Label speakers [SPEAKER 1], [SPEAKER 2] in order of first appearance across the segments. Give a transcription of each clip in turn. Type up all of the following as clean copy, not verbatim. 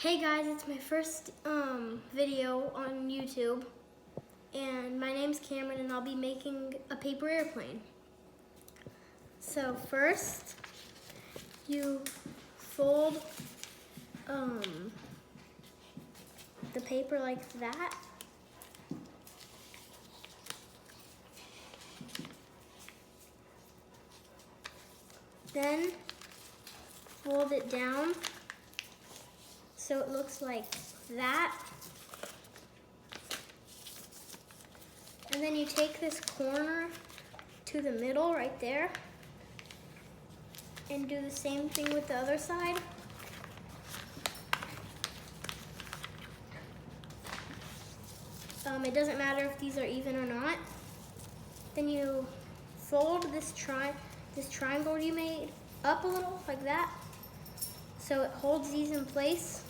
[SPEAKER 1] Hey guys, it's my first video on YouTube, and my name's Cameron, and I'll be making a paper airplane. So first, you fold the paper like that. Then fold it down so it looks like that. And then you take this corner to the middle right there and do the same thing with the other side. It doesn't matter if these are even or not. Then you fold this triangle you made up a little like that, so it holds these in place,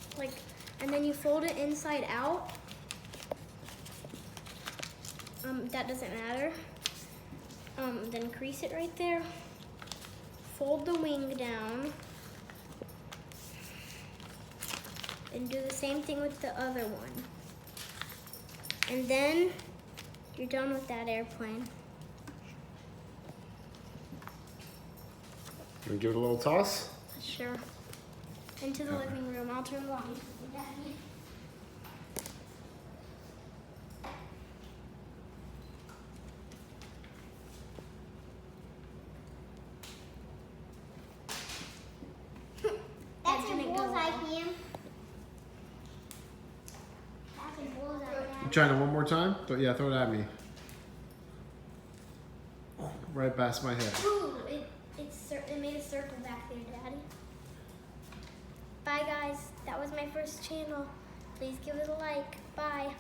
[SPEAKER 1] and then you fold it inside out. That doesn't matter. Then crease it right there. Fold the wing down. And do the same thing with the other one. And then you're done with that airplane.
[SPEAKER 2] Can we give it a little toss?
[SPEAKER 1] Sure. Into the living room. I'll turn it on.
[SPEAKER 3] That's a bullseye, Cam. That's a bullseye.
[SPEAKER 2] You trying it one more time? Yeah, throw it at me. Right past my head.
[SPEAKER 1] Ooh, it made a circle back there, Daddy. Bye, guys. That was my first channel. Please give it a like. Bye.